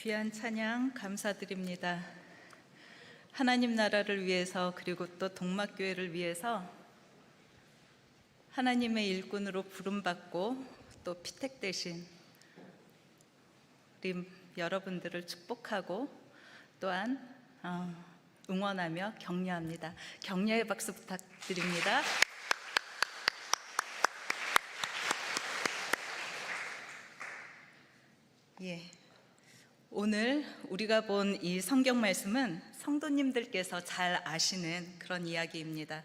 귀한 찬양 감사드립니다. 하나님 나라를 위해서 그리고 또 동막교회를 위해서 하나님의 일꾼으로 부름받고 또 피택되신 우리 여러분들을 축복하고 또한 응원하며 격려합니다. 격려의 박수 부탁드립니다. 오늘 우리가 본 이 성경 말씀은 성도님들께서 잘 아시는 그런 이야기입니다.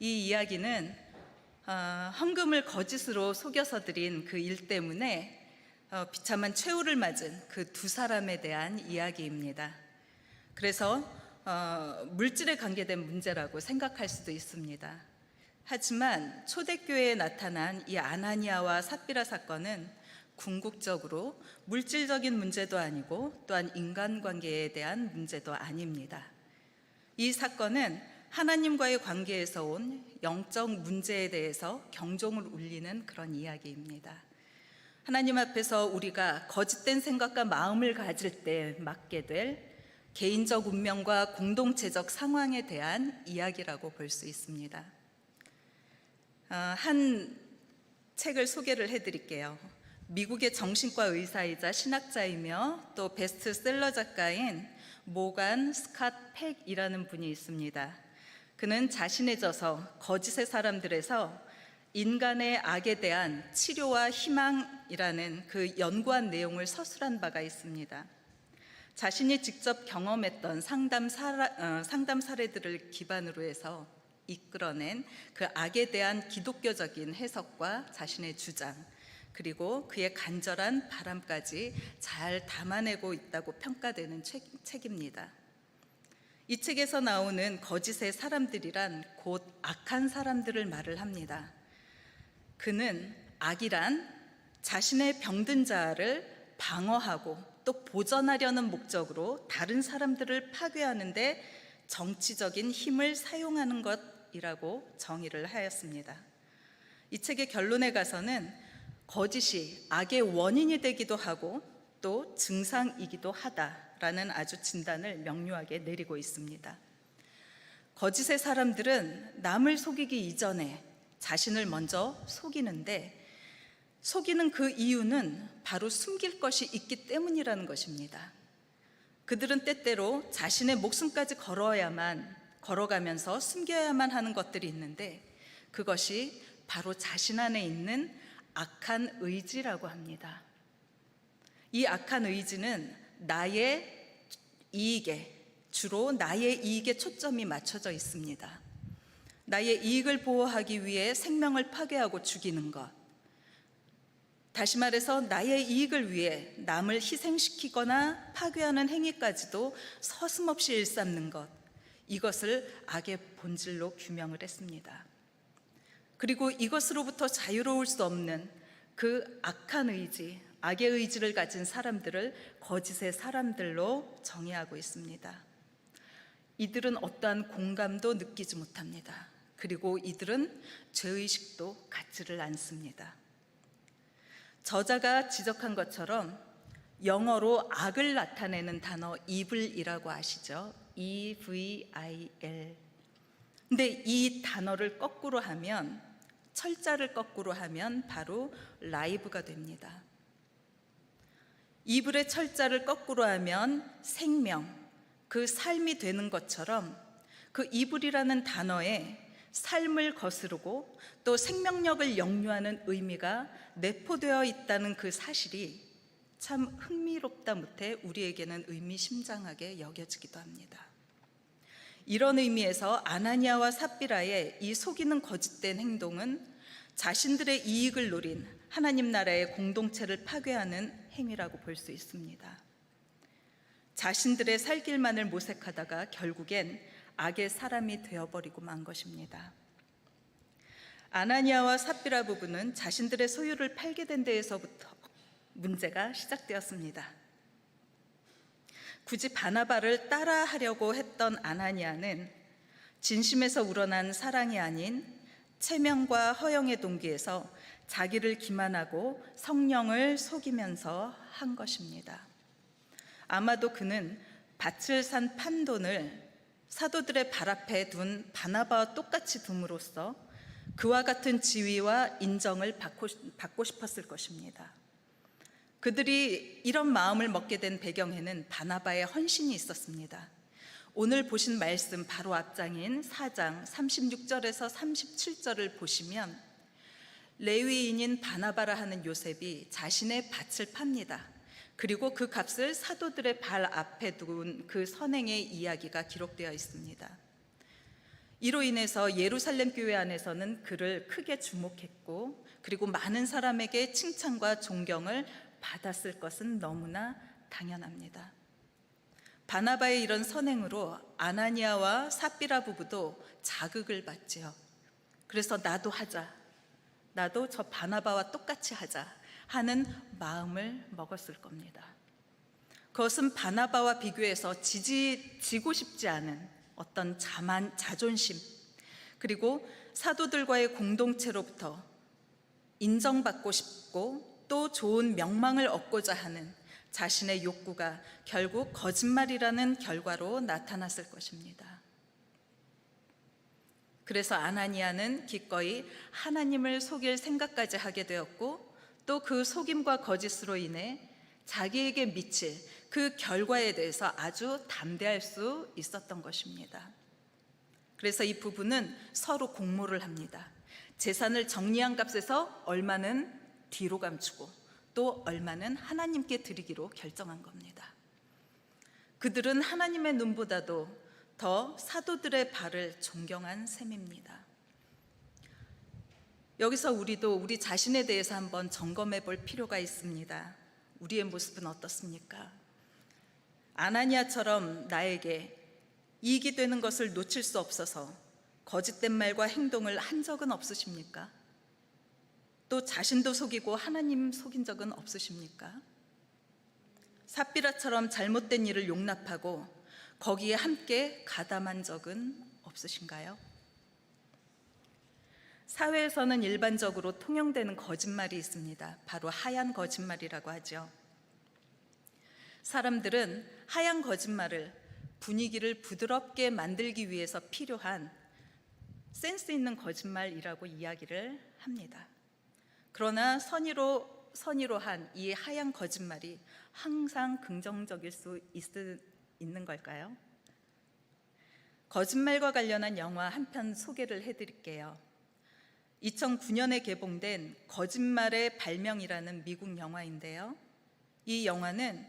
이 이야기는 헌금을 거짓으로 속여서 드린 그 일 때문에 비참한 최후를 맞은 그 두 사람에 대한 이야기입니다. 그래서 물질에 관계된 문제라고 생각할 수도 있습니다. 하지만 초대교회에 나타난 이 아나니아와 삽비라 사건은 궁극적으로 물질적인 문제도 아니고 또한 인간관계에 대한 문제도 아닙니다. 이 사건은 하나님과의 관계에서 온 영적 문제에 대해서 경종을 울리는 그런 이야기입니다. 하나님 앞에서 우리가 거짓된 생각과 마음을 가질 때 맞게 될 개인적 운명과 공동체적 상황에 대한 이야기라고 볼 수 있습니다. 한 책을 소개를 해드릴게요. 미국의 정신과 의사이자 신학자이며 또 베스트셀러 작가인 모간 스캇 팩이라는 분이 있습니다. 그는 자신의 저서 거짓의 사람들에서 인간의 악에 대한 치료와 희망이라는 그 연구한 내용을 서술한 바가 있습니다. 자신이 직접 경험했던 상담 사례들을 기반으로 해서 이끌어낸 그 악에 대한 기독교적인 해석과 자신의 주장, 그리고 그의 간절한 바람까지 잘 담아내고 있다고 평가되는 책입니다. 이 책에서 나오는 거짓의 사람들이란 곧 악한 사람들을 말을 합니다. 그는 악이란 자신의 병든 자를 방어하고 또 보전하려는 목적으로 다른 사람들을 파괴하는데 정치적인 힘을 사용하는 것이라고 정의를 하였습니다. 이 책의 결론에 가서는 거짓이 악의 원인이 되기도 하고 또 증상이기도 하다라는 아주 진단을 명료하게 내리고 있습니다. 거짓의 사람들은 남을 속이기 이전에 자신을 먼저 속이는데 속이는 그 이유는 바로 숨길 것이 있기 때문이라는 것입니다. 그들은 때때로 자신의 목숨까지 걸어가면서 숨겨야만 하는 것들이 있는데 그것이 바로 자신 안에 있는 악한 의지라고 합니다. 이 악한 의지는 주로 나의 이익에 초점이 맞춰져 있습니다. 나의 이익을 보호하기 위해 생명을 파괴하고 죽이는 것, 다시 말해서 나의 이익을 위해 남을 희생시키거나 파괴하는 행위까지도 서슴없이 일삼는 것, 이것을 악의 본질로 규명을 했습니다. 그리고 이것으로부터 자유로울 수 없는 그 악한 의지, 악의 의지를 가진 사람들을 거짓의 사람들로 정의하고 있습니다. 이들은 어떠한 공감도 느끼지 못합니다. 그리고 이들은 죄의식도 갖지를 않습니다. 저자가 지적한 것처럼 영어로 악을 나타내는 단어 evil이라고 아시죠? E-V-I-L. 근데 이 단어를 거꾸로 하면, 철자를 거꾸로 하면 바로 라이브가 됩니다. 이불의 철자를 거꾸로 하면 생명, 그 삶이 되는 것처럼 그 이불이라는 단어에 삶을 거스르고 또 생명력을 역류하는 의미가 내포되어 있다는 그 사실이 참 흥미롭다 못해 우리에게는 의미심장하게 여겨지기도 합니다. 이런 의미에서 아나니아와 삽비라의 이 속이는 거짓된 행동은 자신들의 이익을 노린 하나님 나라의 공동체를 파괴하는 행위라고 볼 수 있습니다. 자신들의 살 길만을 모색하다가 결국엔 악의 사람이 되어버리고 만 것입니다. 아나니아와 삽비라 부부는 자신들의 소유를 팔게 된 데에서부터 문제가 시작되었습니다. 굳이 바나바를 따라하려고 했던 아나니아는 진심에서 우러난 사랑이 아닌 체면과 허영의 동기에서 자기를 기만하고 성령을 속이면서 한 것입니다. 아마도 그는 밭을 산 판돈을 사도들의 발 앞에 둔 바나바와 똑같이 둠으로써 그와 같은 지위와 인정을 받고 싶었을 것입니다. 그들이 이런 마음을 먹게 된 배경에는 바나바의 헌신이 있었습니다. 오늘 보신 말씀 바로 앞장인 4장 36절에서 37절을 보시면 레위인인 바나바라 하는 요셉이 자신의 밭을 팝니다. 그리고 그 값을 사도들의 발 앞에 둔 그 선행의 이야기가 기록되어 있습니다. 이로 인해서 예루살렘 교회 안에서는 그를 크게 주목했고, 그리고 많은 사람에게 칭찬과 존경을 받았을 것은 너무나 당연합니다. 바나바의 이런 선행으로 아나니아와 삽비라 부부도 자극을 받지요. 그래서 나도 하자, 나도 저 바나바와 똑같이 하자 하는 마음을 먹었을 겁니다. 그것은 바나바와 비교해서 지고 싶지 않은 어떤 자존심, 그리고 사도들과의 공동체로부터 인정받고 싶고 또 좋은 명망을 얻고자 하는 자신의 욕구가 결국 거짓말이라는 결과로 나타났을 것입니다. 그래서 아나니아는 기꺼이 하나님을 속일 생각까지 하게 되었고, 또 그 속임과 거짓으로 인해 자기에게 미칠 그 결과에 대해서 아주 담대할 수 있었던 것입니다. 그래서 이 부부는 서로 공모를 합니다. 재산을 정리한 값에서 얼마는 뒤로 감추고 또 얼마는 하나님께 드리기로 결정한 겁니다. 그들은 하나님의 눈보다도 더 사도들의 발을 존경한 셈입니다. 여기서 우리도 우리 자신에 대해서 한번 점검해 볼 필요가 있습니다. 우리의 모습은 어떻습니까? 아나니아처럼 나에게 이익이 되는 것을 놓칠 수 없어서 거짓된 말과 행동을 한 적은 없으십니까? 또 자신도 속이고 하나님 속인 적은 없으십니까? 삽비라처럼 잘못된 일을 용납하고 거기에 함께 가담한 적은 없으신가요? 사회에서는 일반적으로 통용되는 거짓말이 있습니다. 바로 하얀 거짓말이라고 하죠. 사람들은 하얀 거짓말을 분위기를 부드럽게 만들기 위해서 필요한 센스 있는 거짓말이라고 이야기를 합니다. 그러나 선의로 한 이 하얀 거짓말이 항상 긍정적일 수 있는 걸까요? 거짓말과 관련한 영화 한 편 소개를 해드릴게요. 2009년에 개봉된 거짓말의 발명이라는 미국 영화인데요. 이 영화는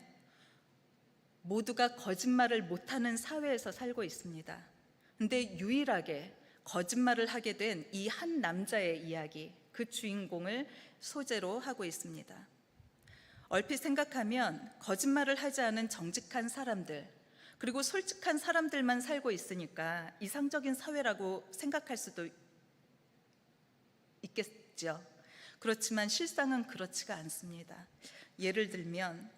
모두가 거짓말을 못하는 사회에서 살고 있습니다. 근데 유일하게 거짓말을 하게 된 이 한 남자의 이야기, 그 주인공을 소재로 하고 있습니다. 얼핏 생각하면 거짓말을 하지 않은 정직한 사람들, 그리고 솔직한 사람들만 살고 있으니까 이상적인 사회라고 생각할 수도 있겠죠. 그렇지만 실상은 그렇지가 않습니다. 예를 들면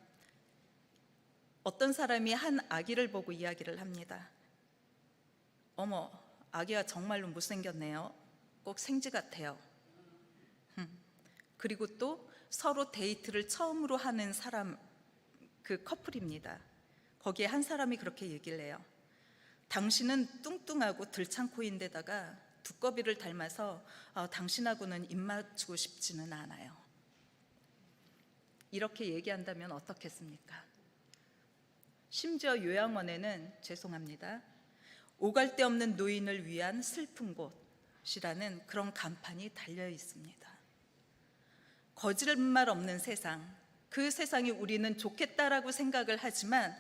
어떤 사람이 한 아기를 보고 이야기를 합니다. 어머, 아기가 정말로 못생겼네요. 꼭 생쥐 같아요. 그리고 또 서로 데이트를 처음으로 하는 사람, 그 커플입니다. 거기에 한 사람이 그렇게 얘기를 해요. 당신은 뚱뚱하고 들창코인데다가 두꺼비를 닮아서 당신하고는 입 맞추고 싶지는 않아요. 이렇게 얘기한다면 어떻겠습니까? 심지어 요양원에는 죄송합니다, 오갈 데 없는 노인을 위한 슬픈 곳이라는 그런 간판이 달려 있습니다. 거짓말 없는 세상, 그 세상이 우리는 좋겠다라고 생각을 하지만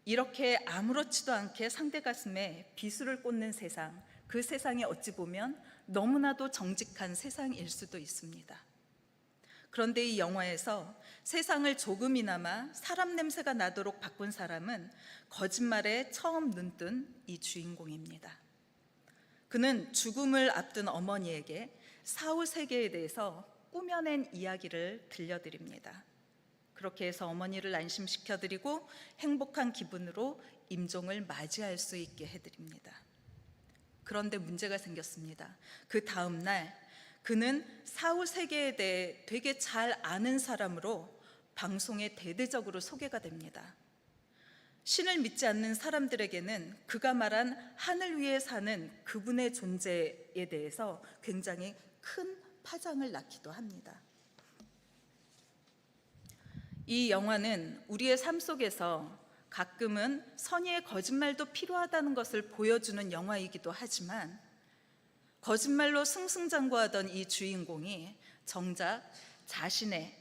이렇게 아무렇지도 않게 상대 가슴에 비수를 꽂는 세상, 그 세상이 어찌 보면 너무나도 정직한 세상일 수도 있습니다. 그런데 이 영화에서 세상을 조금이나마 사람 냄새가 나도록 바꾼 사람은 거짓말에 처음 눈뜬 이 주인공입니다. 그는 죽음을 앞둔 어머니에게 사후 세계에 대해서 꾸며낸 이야기를 들려드립니다. 그렇게 해서 어머니를 안심시켜드리고 행복한 기분으로 임종을 맞이할 수 있게 해드립니다. 그런데 문제가 생겼습니다. 그 다음 날 그는 사후 세계에 대해 되게 잘 아는 사람으로 방송에 대대적으로 소개가 됩니다. 신을 믿지 않는 사람들에게는 그가 말한 하늘 위에 사는 그분의 존재에 대해서 굉장히 큰 파장을 낳기도 합니다. 이 영화는 우리의 삶 속에서 가끔은 선의의 거짓말도 필요하다는 것을 보여주는 영화이기도 하지만, 거짓말로 승승장구하던 이 주인공이 정작 자신의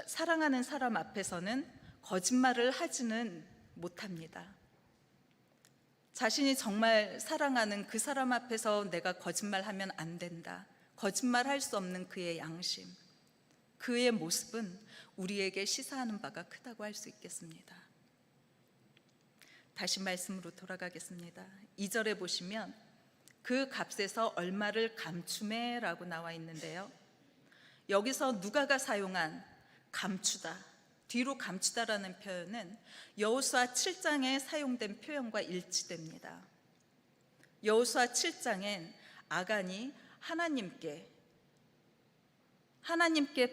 사랑하는 사람 앞에서는 거짓말을 하지는 못합니다. 자신이 정말 사랑하는 그 사람 앞에서 내가 거짓말하면 안 된다, 거짓말할 수 없는 그의 양심, 그의 모습은 우리에게 시사하는 바가 크다고 할 수 있겠습니다. 다시 말씀으로 돌아가겠습니다. 2절에 보시면 그 값에서 얼마를 감추매라고 나와 있는데요, 여기서 누가가 사용한 감추다, 뒤로 감추다라는 표현은 여호수아 7장에 사용된 표현과 일치됩니다. 여호수아 7장엔 아간이 하나님께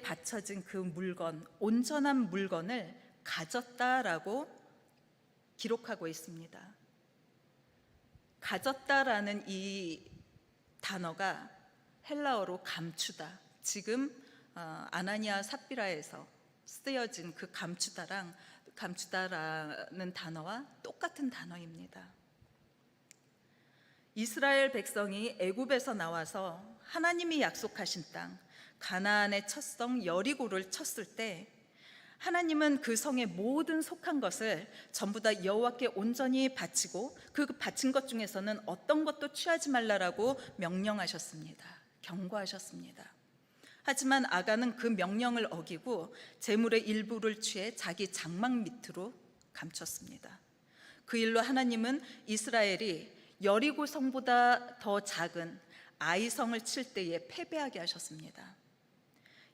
바쳐진 그 물건, 온전한 물건을 가졌다라고 기록하고 있습니다. 가졌다라는 이 단어가 헬라어로 감추다, 지금 아나니아 삽비라에서 쓰여진 그 감추다라는 단어와 똑같은 단어입니다. 이스라엘 백성이 애굽에서 나와서 하나님이 약속하신 땅 가나안의 첫 성 여리고를 쳤을 때, 하나님은 그 성의 모든 속한 것을 전부 다 여호와께 온전히 바치고 그 바친 것 중에서는 어떤 것도 취하지 말라라고 명령하셨습니다. 경고하셨습니다. 하지만 아간은 그 명령을 어기고 제물의 일부를 취해 자기 장막 밑으로 감췄습니다. 그 일로 하나님은 이스라엘이 여리고 성보다 더 작은 아이성을 칠 때에 패배하게 하셨습니다.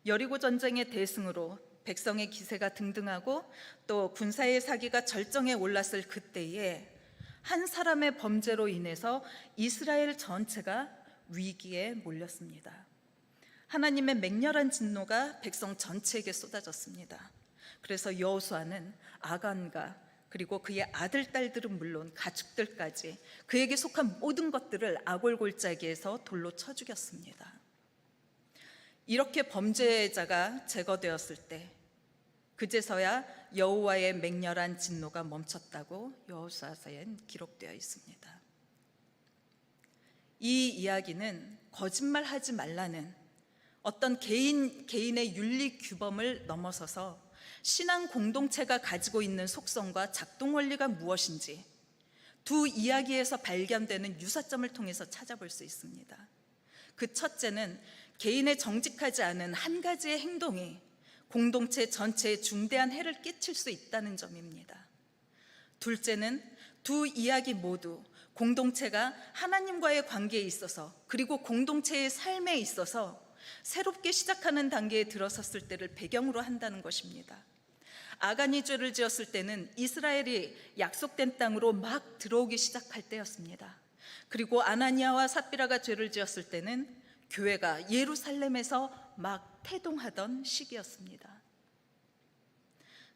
여리고 전쟁의 대승으로 백성의 기세가 등등하고 또 군사의 사기가 절정에 올랐을 그때에 한 사람의 범죄로 인해서 이스라엘 전체가 위기에 몰렸습니다. 하나님의 맹렬한 진노가 백성 전체에게 쏟아졌습니다. 그래서 여호수아는 아간과 그리고 그의 아들, 딸들은 물론 가축들까지 그에게 속한 모든 것들을 아골골짜기에서 돌로 쳐 죽였습니다. 이렇게 범죄자가 제거되었을 때 그제서야 여호와의 맹렬한 진노가 멈췄다고 여호수아서엔 기록되어 있습니다. 이 이야기는 거짓말하지 말라는 어떤 개인의 윤리 규범을 넘어서서 신앙 공동체가 가지고 있는 속성과 작동 원리가 무엇인지 두 이야기에서 발견되는 유사점을 통해서 찾아볼 수 있습니다. 그 첫째는 개인의 정직하지 않은 한 가지의 행동이 공동체 전체에 중대한 해를 끼칠 수 있다는 점입니다. 둘째는 두 이야기 모두 공동체가 하나님과의 관계에 있어서 그리고 공동체의 삶에 있어서 새롭게 시작하는 단계에 들어섰을 때를 배경으로 한다는 것입니다. 아간이 죄를 지었을 때는 이스라엘이 약속된 땅으로 막 들어오기 시작할 때였습니다. 그리고 아나니아와 삽비라가 죄를 지었을 때는 교회가 예루살렘에서 막 태동하던 시기였습니다.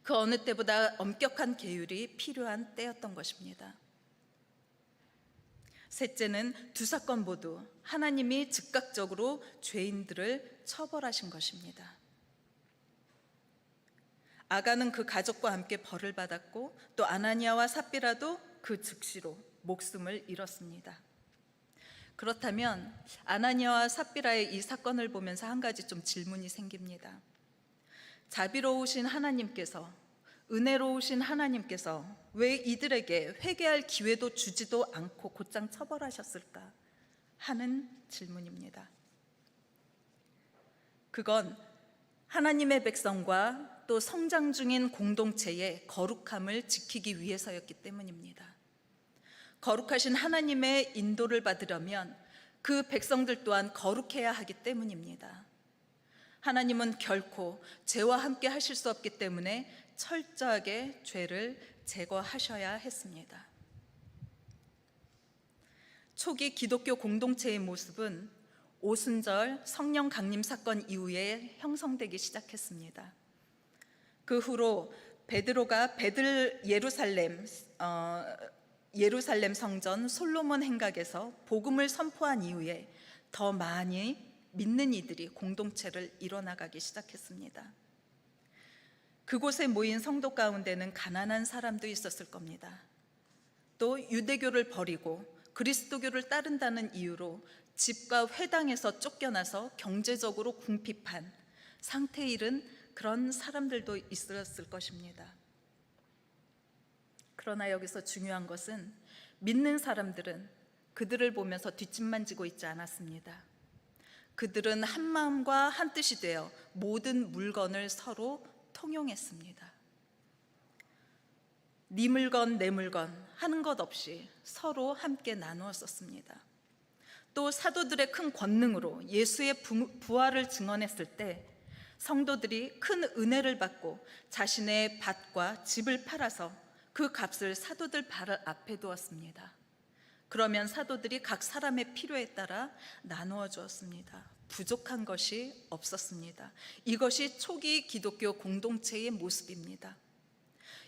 그 어느 때보다 엄격한 계율이 필요한 때였던 것입니다. 셋째는 두 사건 모두 하나님이 즉각적으로 죄인들을 처벌하신 것입니다. 아간은 그 가족과 함께 벌을 받았고 또 아나니아와 삽비라도 그 즉시로 목숨을 잃었습니다. 그렇다면 아나니아와 삽비라의 이 사건을 보면서 한 가지 좀 질문이 생깁니다. 자비로우신 하나님께서, 은혜로우신 하나님께서 왜 이들에게 회개할 기회도 주지도 않고 곧장 처벌하셨을까 하는 질문입니다. 그건 하나님의 백성과 또 성장 중인 공동체의 거룩함을 지키기 위해서였기 때문입니다. 거룩하신 하나님의 인도를 받으려면 그 백성들 또한 거룩해야 하기 때문입니다. 하나님은 결코 죄와 함께 하실 수 없기 때문에 철저하게 죄를 제거하셔야 했습니다. 초기 기독교 공동체의 모습은 오순절 성령 강림 사건 이후에 형성되기 시작했습니다. 그 후로 베드로가 예루살렘 성전 솔로몬 행각에서 복음을 선포한 이후에 더 많이 믿는 이들이 공동체를 이뤄나가기 시작했습니다. 그곳에 모인 성도 가운데는 가난한 사람도 있었을 겁니다. 또 유대교를 버리고 그리스도교를 따른다는 이유로 집과 회당에서 쫓겨나서 경제적으로 궁핍한 상태에 이른 그런 사람들도 있었을 것입니다. 그러나 여기서 중요한 것은 믿는 사람들은 그들을 보면서 뒷짐만 지고 있지 않았습니다. 그들은 한 마음과 한 뜻이 되어 모든 물건을 서로 통용했습니다. 네 물건 내 물건 하는 것 없이 서로 함께 나누어 썼습니다. 또 사도들의 큰 권능으로 예수의 부활을 증언했을 때 성도들이 큰 은혜를 받고 자신의 밭과 집을 팔아서 그 값을 사도들 발 앞에 두었습니다. 그러면 사도들이 각 사람의 필요에 따라 나누어 주었습니다. 부족한 것이 없었습니다. 이것이 초기 기독교 공동체의 모습입니다.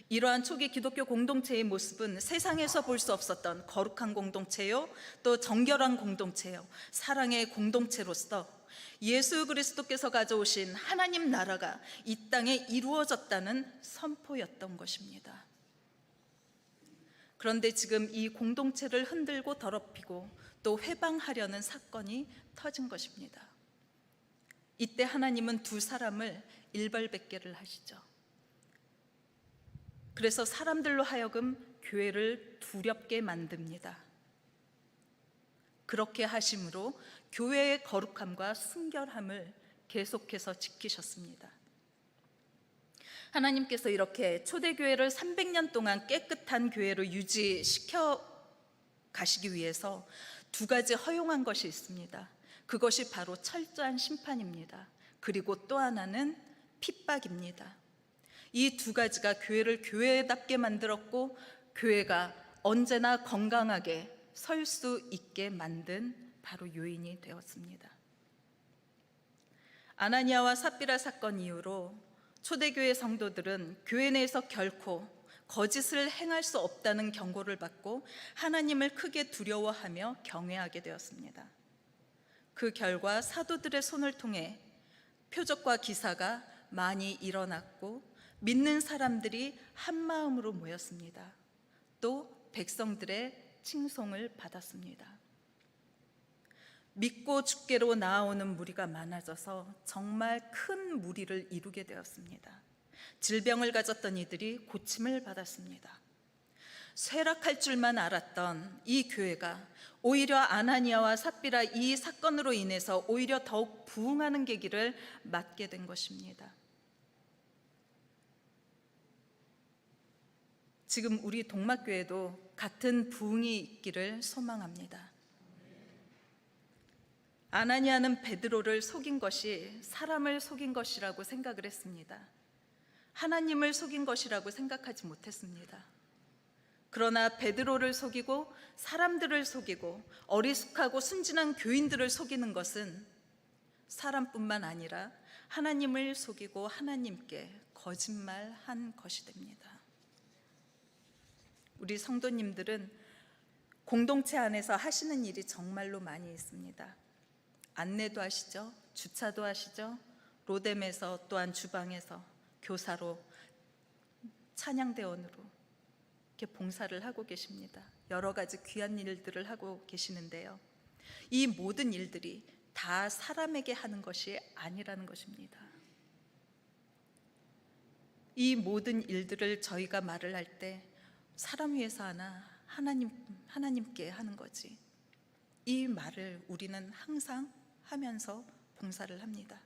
이러한 초기 기독교 공동체의 모습은 세상에서 볼 수 없었던 거룩한 공동체요, 또 정결한 공동체요, 사랑의 공동체로서 예수 그리스도께서 가져오신 하나님 나라가 이 땅에 이루어졌다는 선포였던 것입니다. 그런데 지금 이 공동체를 흔들고 더럽히고 또 회방하려는 사건이 터진 것입니다. 이때 하나님은 두 사람을 일벌백계를 하시죠. 그래서 사람들로 하여금 교회를 두렵게 만듭니다. 그렇게 하심으로 교회의 거룩함과 순결함을 계속해서 지키셨습니다. 하나님께서 이렇게 초대교회를 300년 동안 깨끗한 교회로 유지시켜 가시기 위해서 두 가지 허용한 것이 있습니다. 그것이 바로 철저한 심판입니다. 그리고 또 하나는 핍박입니다. 이 두 가지가 교회를 교회답게 만들었고 교회가 언제나 건강하게 설 수 있게 만든 바로 요인이 되었습니다. 아나니아와 삽비라 사건 이후로 초대교회 성도들은 교회 내에서 결코 거짓을 행할 수 없다는 경고를 받고 하나님을 크게 두려워하며 경외하게 되었습니다. 그 결과 사도들의 손을 통해 표적과 기사가 많이 일어났고 믿는 사람들이 한 마음으로 모였습니다. 또 백성들의 칭송을 받았습니다. 믿고 주께로 나아오는 무리가 많아져서 정말 큰 무리를 이루게 되었습니다. 질병을 가졌던 이들이 고침을 받았습니다. 쇠락할 줄만 알았던 이 교회가 오히려 아나니아와 삽비라 이 사건으로 인해서 오히려 더욱 부흥하는 계기를 맞게 된 것입니다. 지금 우리 동막교회도 같은 부흥이 있기를 소망합니다. 아나니아는 베드로를 속인 것이 사람을 속인 것이라고 생각을 했습니다. 하나님을 속인 것이라고 생각하지 못했습니다. 그러나 베드로를 속이고 사람들을 속이고 어리숙하고 순진한 교인들을 속이는 것은 사람뿐만 아니라 하나님을 속이고 하나님께 거짓말한 것이 됩니다. 우리 성도님들은 공동체 안에서 하시는 일이 정말로 많이 있습니다. 안내도 하시죠. 주차도 하시죠. 로뎀에서 또한 주방에서 교사로 찬양대원으로 이렇게 봉사를 하고 계십니다. 여러 가지 귀한 일들을 하고 계시는데요. 이 모든 일들이 다 사람에게 하는 것이 아니라는 것입니다. 이 모든 일들을 저희가 말을 할 때 사람 위해서 하나 하나님께 하는 거지. 이 말을 우리는 항상 하면서 봉사를 합니다.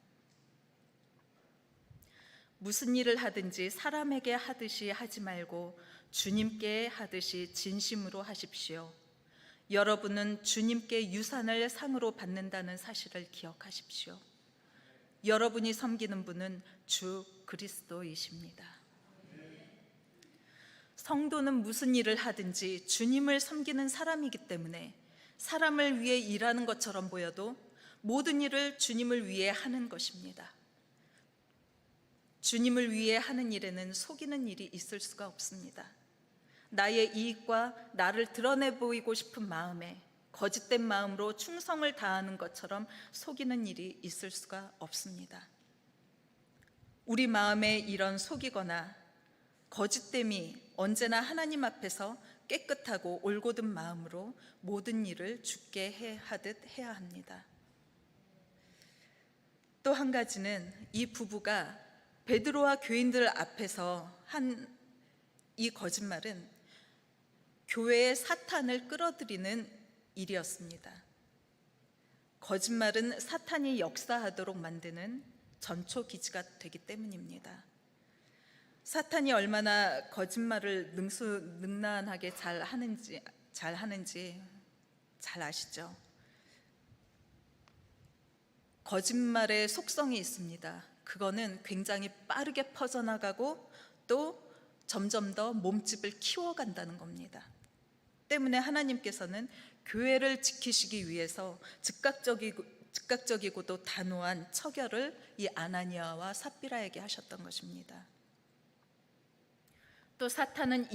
무슨 일을 하든지 사람에게 하듯이 하지 말고 주님께 하듯이 진심으로 하십시오. 여러분은 주님께 유산을 상으로 받는다는 사실을 기억하십시오. 여러분이 섬기는 분은 주 그리스도이십니다. 성도는 무슨 일을 하든지 주님을 섬기는 사람이기 때문에 사람을 위해 일하는 것처럼 보여도 모든 일을 주님을 위해 하는 것입니다. 주님을 위해 하는 일에는 속이는 일이 있을 수가 없습니다. 나의 이익과 나를 드러내 보이고 싶은 마음에 거짓된 마음으로 충성을 다하는 것처럼 속이는 일이 있을 수가 없습니다. 우리 마음에 이런 속이거나 거짓됨이 언제나 하나님 앞에서 깨끗하고 올곧은 마음으로 모든 일을 주께 하듯 해야 합니다. 또 한 가지는 이 부부가 베드로와 교인들 앞에서 한 이 거짓말은 교회의 사탄을 끌어들이는 일이었습니다. 거짓말은 사탄이 역사하도록 만드는 전초 기지가 되기 때문입니다. 사탄이 얼마나 거짓말을 능란하게 잘 하는지 잘 아시죠? 거짓말의 속성이 있습니다. 그거는 굉장히 빠르게 퍼져나가고 또 점점 더 몸집을 키워간다는 겁니다. 때문에 하나님께서는 교회를 지키시기 위해서 즉각적이고도 단호한 처결을 이 아나니아와 삽비라에게 하셨던 것입니다. 또 사탄은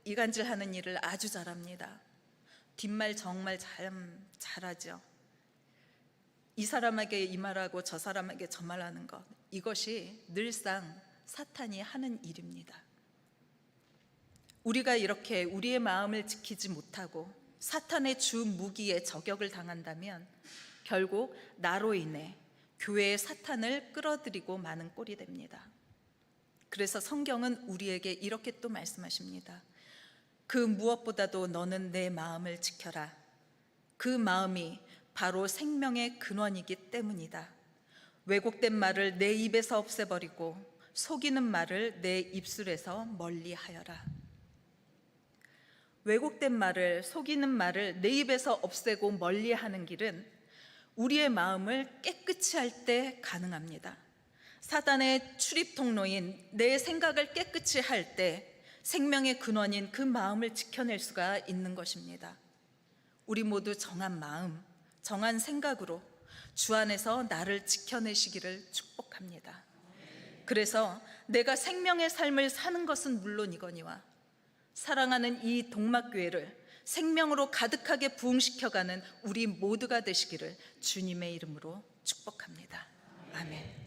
이간질하는 일을 아주 잘합니다. 뒷말 정말 잘하죠. 이 사람에게 이 말하고 저 사람에게 저 말하는 것, 이것이 늘상 사탄이 하는 일입니다. 우리가 이렇게 우리의 마음을 지키지 못하고 사탄의 주 무기에 저격을 당한다면 결국 나로 인해 교회의 사탄을 끌어들이고 마는 꼴이 됩니다. 그래서 성경은 우리에게 이렇게 또 말씀하십니다. 그 무엇보다도 너는 내 마음을 지켜라. 그 마음이 바로 생명의 근원이기 때문이다. 왜곡된 말을 내 입에서 없애버리고 속이는 말을 내 입술에서 멀리하여라. 왜곡된 말을, 속이는 말을 내 입에서 없애고 멀리하는 길은 우리의 마음을 깨끗이 할 때 가능합니다. 사단의 출입 통로인 내 생각을 깨끗이 할 때 생명의 근원인 그 마음을 지켜낼 수가 있는 것입니다. 우리 모두 정한 마음, 정한 생각으로 주 안에서 나를 지켜내시기를 축복합니다. 그래서 내가 생명의 삶을 사는 것은 물론이거니와 사랑하는 이 동막교회를 생명으로 가득하게 부흥시켜가는 우리 모두가 되시기를 주님의 이름으로 축복합니다. 아멘.